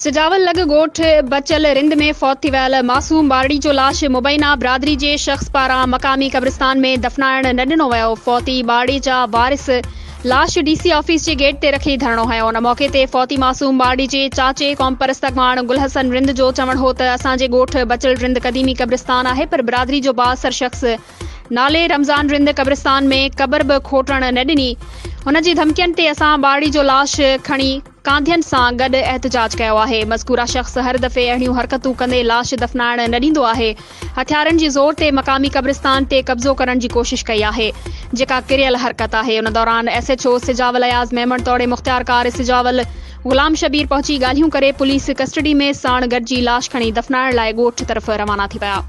सिजावल लग ॻोठ बचल रिंद में फौत थी वियल मासूम ॿारड़ी जो लाश मुबैना बिरादरी जे शख़्स पारां मक़ामी क़ब्रिस्तान में दफ़नाइण न ॾिनो वियो। फौती ॿारड़ी जा वारिस लाश डीसी ऑफिस जे गेट ते रखी धरणो हयो। उन मौक़े ते फौती मासूम ॿारड़ी जे चाचे क़ौम परस्त अॻवान गुलहसन रिंद जो चवण हो त असांजे ॻोठ बचल रिंद क़दीमी क़ब्रिस्तान आहे, पर बिरादरी जो बाअसर शख़्स नाले रमज़ान रिंद क़ब्रिस्तान में क़बर बि खोटण न ॾिनी। हुन जी धमकियुनि ते असां ॿारड़ी जो लाश खणी कांधियनि सां गॾु एहतजाज कयो आहे। मज़कूरा शख़्स हर दफ़े अहिड़ियूं हरकतूं कंदे लाश दफ़नाइण न ॾींदो आहे। हथियारनि जी ज़ोर ते मक़ामी क़ब्रिस्तान ते कब्ज़ो करण जी कोशिश कई आहे, जेका किरियल हरकत आहे। उन दौरान SHO सिजावल अयाज़ मेमण तौड़े मुख़्तियारकार सिजावल ग़ुलाम शबीर पहुची ॻाल्हियूं करे पुलिस कस्टडी में साण गॾिजी लाश खणी दफ़नाइण लाइ ॻोठ तरफ़ रवाना थी विया।